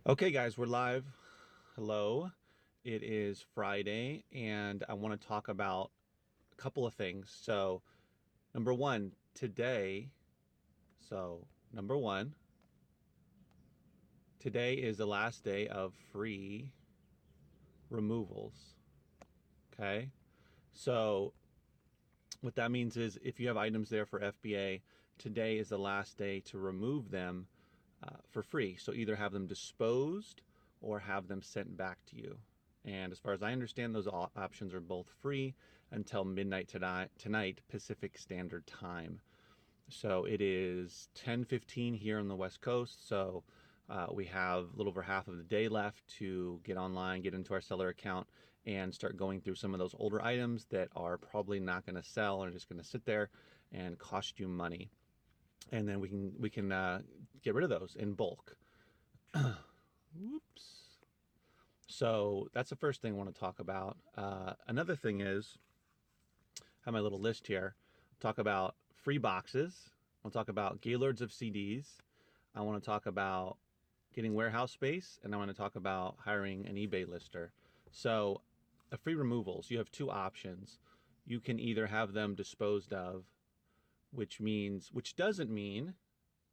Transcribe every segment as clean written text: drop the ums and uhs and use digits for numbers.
Okay, guys, we're live. Hello. It is Friday, and I want to talk about a couple of things. Number one, today, number one, today is the last day of free removals. Okay. So, what that means is if you have items there for FBA, today is the last day to remove them for free. So either have them disposed or have them sent back to you. And as far as I understand, those options are both free until midnight tonight Pacific Standard Time. So it is 10:15 here on the West Coast. So we have a little over half of the day left to get online, get into our seller account, and start going through some of those older items that are probably not going to sell or just going to sit there and cost you money. And then we can get rid of those in bulk. Whoops. So that's the first thing I want to talk about. Another thing is, I have my little list here. Talk about free boxes. I'll talk about Gaylords of CDs. I want to talk about getting warehouse space, and I want to talk about hiring an eBay lister. So, free removals, you have two options. You can either have them disposed of, which doesn't mean,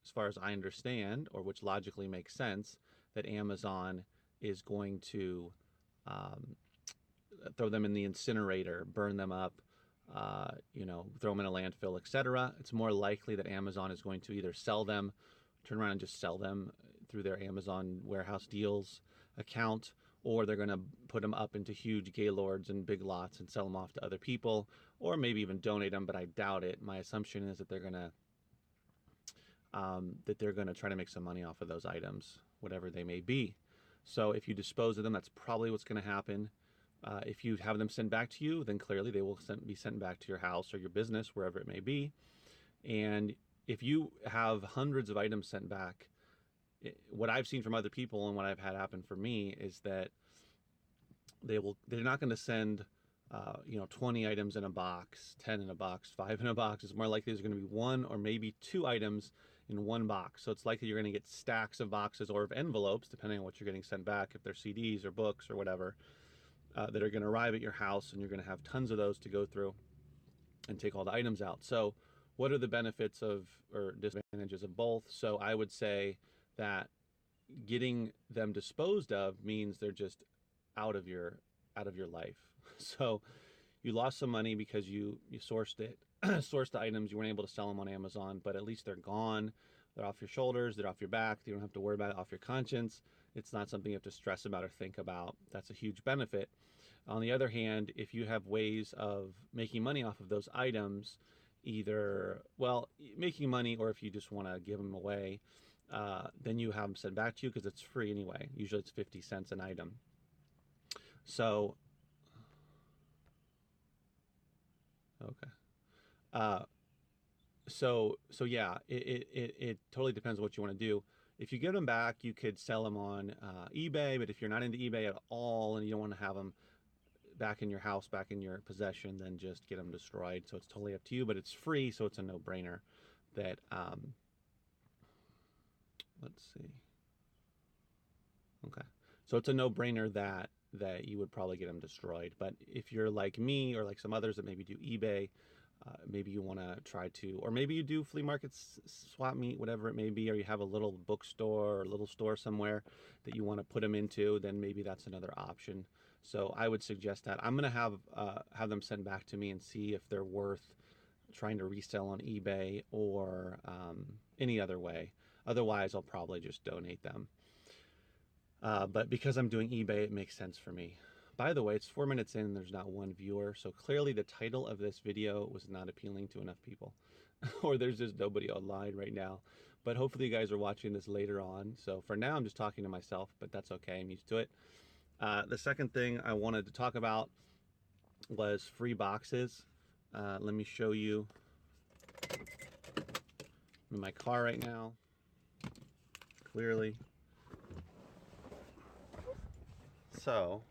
as far as I understand, or which logically makes sense, that Amazon is going to throw them in the incinerator, burn them up, throw them in a landfill, etc. It's more likely that Amazon is going to either sell them, turn around and just sell them through their Amazon warehouse deals account, or they're going to put them up into huge Gaylords and big lots and sell them off to other people, or maybe even donate them. But I doubt it. My assumption is that they're going to try to make some money off of those items, whatever they may be. So if you dispose of them, that's probably what's going to happen. If you have them sent back to you, then clearly they will be sent back to your house or your business, wherever it may be. And if you have hundreds of items sent back, what I've seen from other people and what I've had happen for me is that they're not going to send 20 items in a box, 10 in a box, 5 in a box. It's more likely there's going to be one or maybe two items in one box. So it's likely you're going to get stacks of boxes or of envelopes, depending on what you're getting sent back, if they're CDs or books or whatever, that are going to arrive at your house, and you're going to have tons of those to go through and take all the items out. So what are the benefits of or disadvantages of both? So I would say that getting them disposed of means they're just out of your life. So you lost some money because you sourced it, sourced the items. You weren't able to sell them on Amazon, but at least they're gone. They're off your shoulders. They're off your back. You don't have to worry about it, off your conscience. It's not something you have to stress about or think about. That's a huge benefit. On the other hand, if you have ways of making money off of those items, either, well, making money, or if you just want to give them away, then you have them sent back to you because it's free anyway. Usually it's 50 cents an item. So, okay. Uh, so yeah, it totally depends on what you want to do. If you give them back, you could sell them on eBay, but if you're not into eBay at all and you don't want to have them back in your house, back in your possession, then just get them destroyed. So it's totally up to you, but it's free, so it's a no-brainer that, let's see. Okay. So it's a no-brainer that you would probably get them destroyed. But if you're like me or like some others that maybe do eBay, maybe you want to try to, or maybe you do flea markets, swap meet, whatever it may be, or you have a little bookstore or a little store somewhere that you want to put them into, then maybe that's another option. So I would suggest that. I'm going to have them send back to me and see if they're worth trying to resell on eBay or any other way. Otherwise, I'll probably just donate them. But because I'm doing eBay, it makes sense for me. By the way, it's 4 minutes in and there's not one viewer, so clearly the title of this video was not appealing to enough people. Or there's just nobody online right now. But hopefully you guys are watching this later on. So for now, I'm just talking to myself, but that's okay. I'm used to it. The second thing I wanted to talk about was free boxes. Let me show you. I'm in my car right now, clearly. So,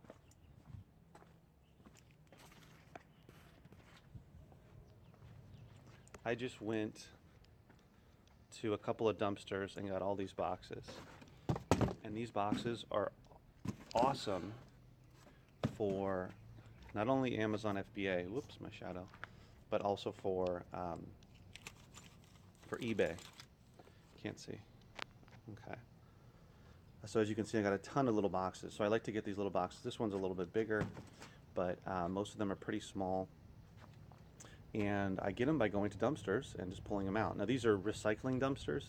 I just went to a couple of dumpsters and got all these boxes. And And these boxes are awesome for not only Amazon FBA, whoops, my shadow, but also for eBay. Can't see. Okay. So as you can see, I got a ton of little boxes. So I like to get these little boxes. This one's a little bit bigger, but most of them are pretty small. And I get them by going to dumpsters and just pulling them out. Now these are recycling dumpsters,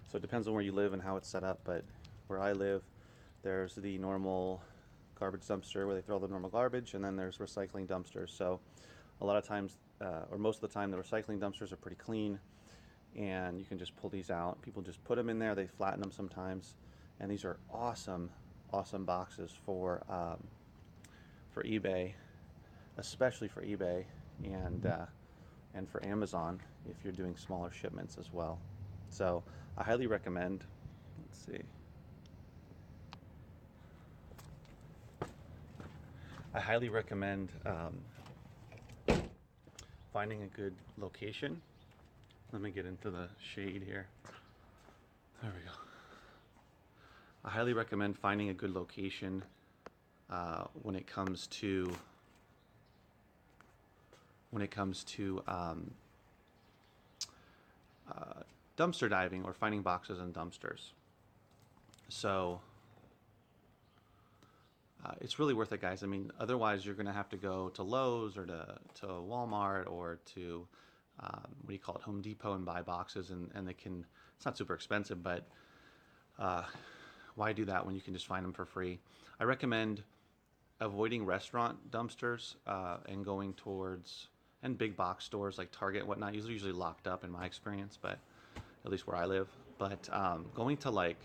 so it depends on where you live and how it's set up, but where I live, there's the normal garbage dumpster where they throw all the normal garbage, and then there's recycling dumpsters. So a lot of times, or most of the time, the recycling dumpsters are pretty clean, and you can just pull these out. People just put them in there, they flatten them sometimes, and these are awesome, awesome boxes for eBay, especially for eBay, and for Amazon if you're doing smaller shipments as well. So I highly recommend, let's see, I highly recommend finding a good location. Let me get into the shade here. There we go. I highly recommend finding a good location when it comes to dumpster diving or finding boxes in dumpsters. So it's really worth it, guys. I mean, otherwise you're going to have to go to Lowe's or to Walmart or to what do you call it, Home Depot, and buy boxes, and they can, it's not super expensive, but why do that when you can just find them for free? I recommend avoiding restaurant dumpsters and going towards, and big box stores like Target and whatnot. Usually locked up in my experience, but at least where I live. But going to like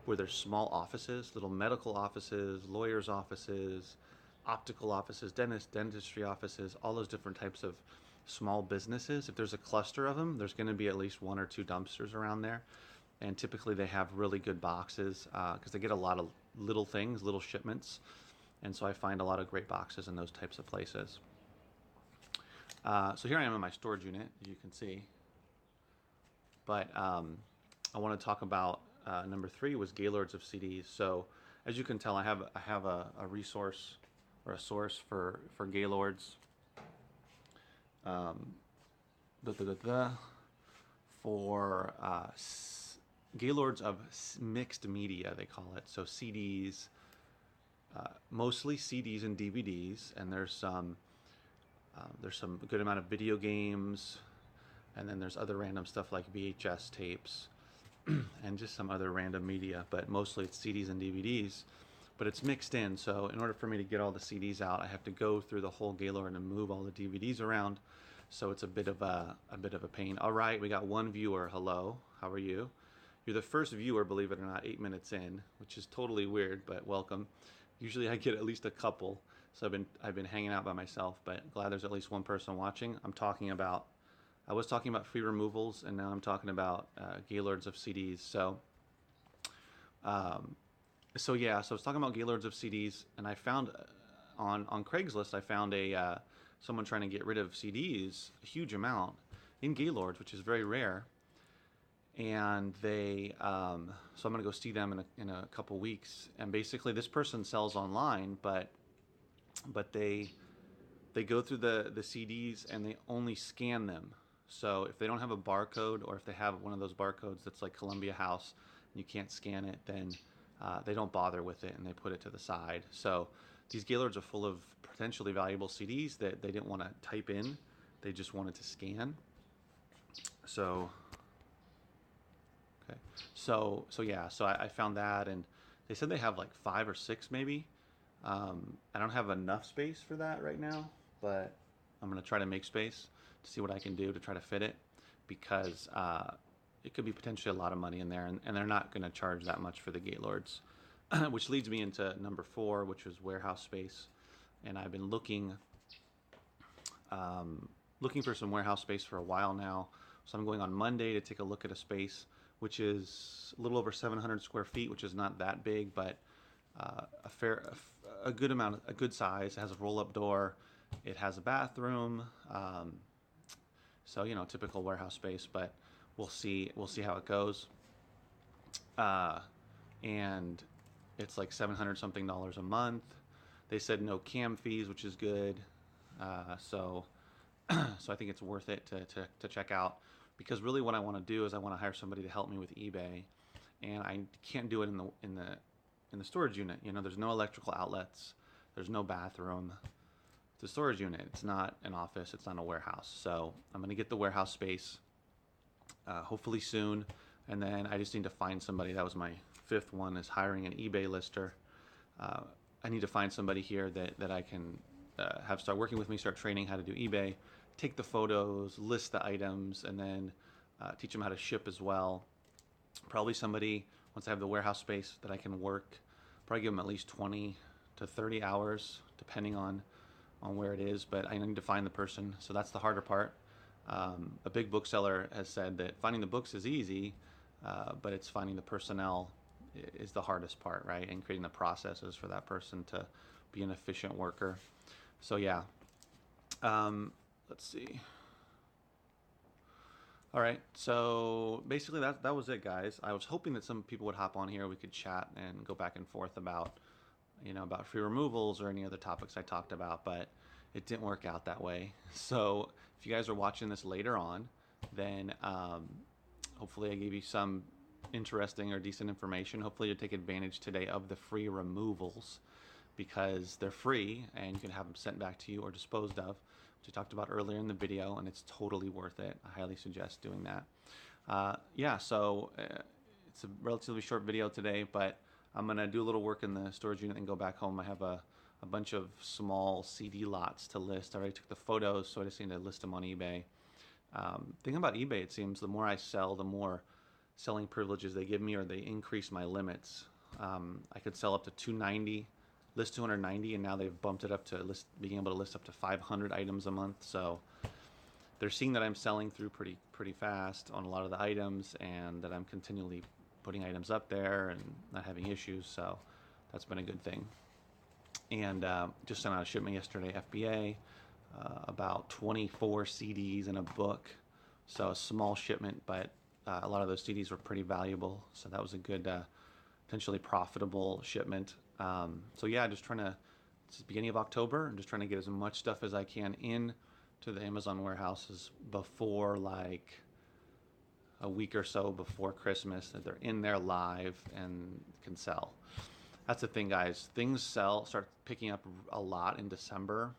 where there's small offices, little medical offices, lawyers' offices, optical offices, dentistry offices, all those different types of small businesses. If there's a cluster of them, there's going to be at least 1 or 2 dumpsters around there. And typically they have really good boxes because they get a lot of little things, little shipments. And so I find a lot of great boxes in those types of places. So here I am in my storage unit, as you can see. But I want to talk about number 3 was Gaylords of CDs. So as you can tell, I have a resource or a source for Gaylords. For Gaylords of mixed media, they call it. So CDs, mostly CDs and DVDs, and there's some good amount of video games, and then there's other random stuff like VHS tapes and just some other random media, but mostly it's CDs and DVDs, but it's mixed in. So in order for me to get all the CDs out, I have to go through the whole Gaylord and move all the DVDs around. So it's a bit of a pain. All right, we got 1 viewer. Hello, how are you? You're the first viewer, believe it or not, 8 minutes in, which is totally weird, but welcome. Usually I get at least a couple, so I've been hanging out by myself, but glad there's at least 1 person watching. I was talking about free removals, and now I'm talking about Gaylords of CDs. So yeah, so I was talking about Gaylords of CDs, and I found on Craigslist, I found someone trying to get rid of CDs, a huge amount, in Gaylords, which is very rare. And they, so I'm gonna go see them in a couple weeks. And basically, this person sells online, but they go through the CDs and they only scan them. So if they don't have a barcode, or if they have one of those barcodes that's like Columbia House, and you can't scan it, then they don't bother with it and they put it to the side. So these Gaylords are full of potentially valuable CDs that they didn't want to type in; they just wanted to scan. So. Okay, so yeah, so I found that, and they said they have like 5 or 6 maybe. I don't have enough space for that right now, but I'm gonna try to make space to see what I can do to try to fit it, because it could be potentially a lot of money in there, and they're not gonna charge that much for the Gaylords. Which leads me into number 4, which was warehouse space, and I've been looking for some warehouse space for a while now. So I'm going on Monday to take a look at a space which is a little over 700 square feet, which is not that big, but a good size. It has a roll-up door. It has a bathroom. So typical warehouse space, but we'll see how it goes. And It's like $700 something a month. They said no cam fees, which is good. So so I think it's worth it to check out, because really what I want to do is I want to hire somebody to help me with eBay, and I can't do it in the storage unit. You know, there's no electrical outlets, there's no bathroom. It's a storage unit. It's not an office. It's not a warehouse. So I'm going to get the warehouse space hopefully soon, and then I just need to find somebody. That was my fifth one, is hiring an eBay lister. I need to find somebody here that I can have start working with me, start training how to do eBay, take the photos, list the items, and then teach them how to ship as well. Probably somebody, once I have the warehouse space, that I can work, probably give them at least 20 to 30 hours, depending on where it is, but I need to find the person, so that's the harder part. A big bookseller has said that finding the books is easy, but it's finding the personnel is the hardest part, right? And creating the processes for that person to be an efficient worker. So yeah, let's see. All right, so basically that was it, guys. I was hoping that some people would hop on here, we could chat and go back and forth about, you know, about free removals or any other topics I talked about, but it didn't work out that way. So if you guys are watching this later on, then hopefully I gave you some interesting or decent information. Hopefully you'll take advantage today of the free removals, because they're free and you can have them sent back to you or disposed of, which I talked about earlier in the video, and it's totally worth it. I highly suggest doing that. Yeah, so it's a relatively short video today, but I'm going to do a little work in the storage unit and go back home. I have a bunch of small CD lots to list. I already took the photos, so I just need to list them on eBay. Thing about eBay, it seems the more I sell, the more selling privileges they give me, or they increase my limits. I could sell up to 290, list 290, and now they've bumped it up to being able to list up to 500 items a month. So they're seeing that I'm selling through pretty fast on a lot of the items, and that I'm continually putting items up there and not having issues. So that's been a good thing. And just sent out a shipment yesterday, FBA, about 24 CDs and a book. So a small shipment, but a lot of those CDs were pretty valuable. So that was a good, potentially profitable shipment. So yeah, just trying to, it's the beginning of October, I'm just trying to get as much stuff as I can in to the Amazon warehouses before, like a week or so before Christmas, that they're in there live and can sell. That's the thing, guys. Things start picking up a lot in December,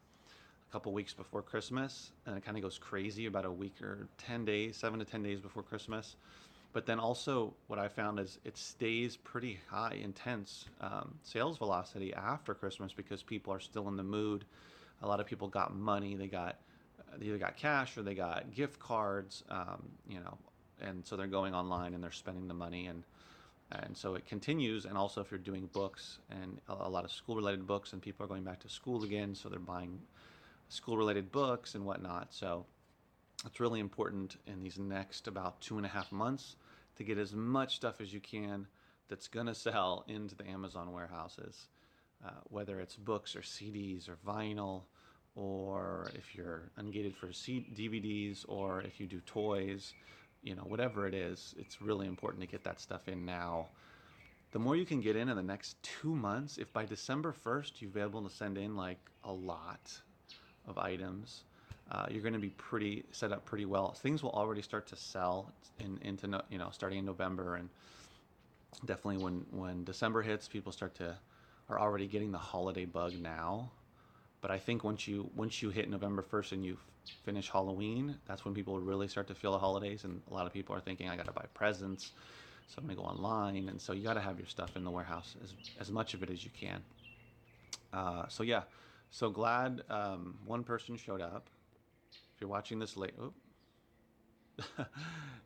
a couple weeks before Christmas, and it kind of goes crazy about a week or 10 days, 7 to 10 days before Christmas. But then also what I found is it stays pretty high, intense sales velocity after Christmas, because people are still in the mood. A lot of people got money. They either got cash or they got gift cards, you know, and so they're going online and they're spending the money, and so it continues. And also if you're doing books, and a lot of school-related books, and people are going back to school again, so they're buying school-related books and whatnot. So it's really important in these next about 2.5 months to get as much stuff as you can that's going to sell into the Amazon warehouses, whether it's books or CDs or vinyl, or if you're ungated for DVDs, or if you do toys, you know, whatever it is, it's really important to get that stuff in now. The more you can get in the next 2 months, if by December 1st you've been able to send in like a lot of items, you're going to be set up pretty well. Things will already start to sell into, you know, starting in November, and definitely when December hits, people are already getting the holiday bug now. But I think once you hit November 1st and you finish Halloween, that's when people really start to feel the holidays, and a lot of people are thinking, I got to buy presents, so I'm going to go online. And so you got to have your stuff in the warehouse, as much of it as you can. So yeah, so glad one person showed up. If you're watching this late,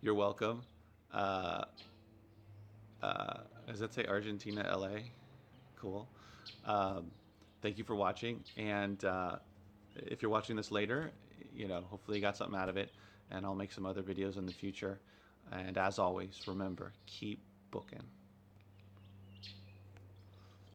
you're welcome. Does that say Argentina, LA? Cool. Thank you for watching, and if you're watching this later, you know, hopefully you got something out of it, and I'll make some other videos in the future. And as always, remember, keep booking.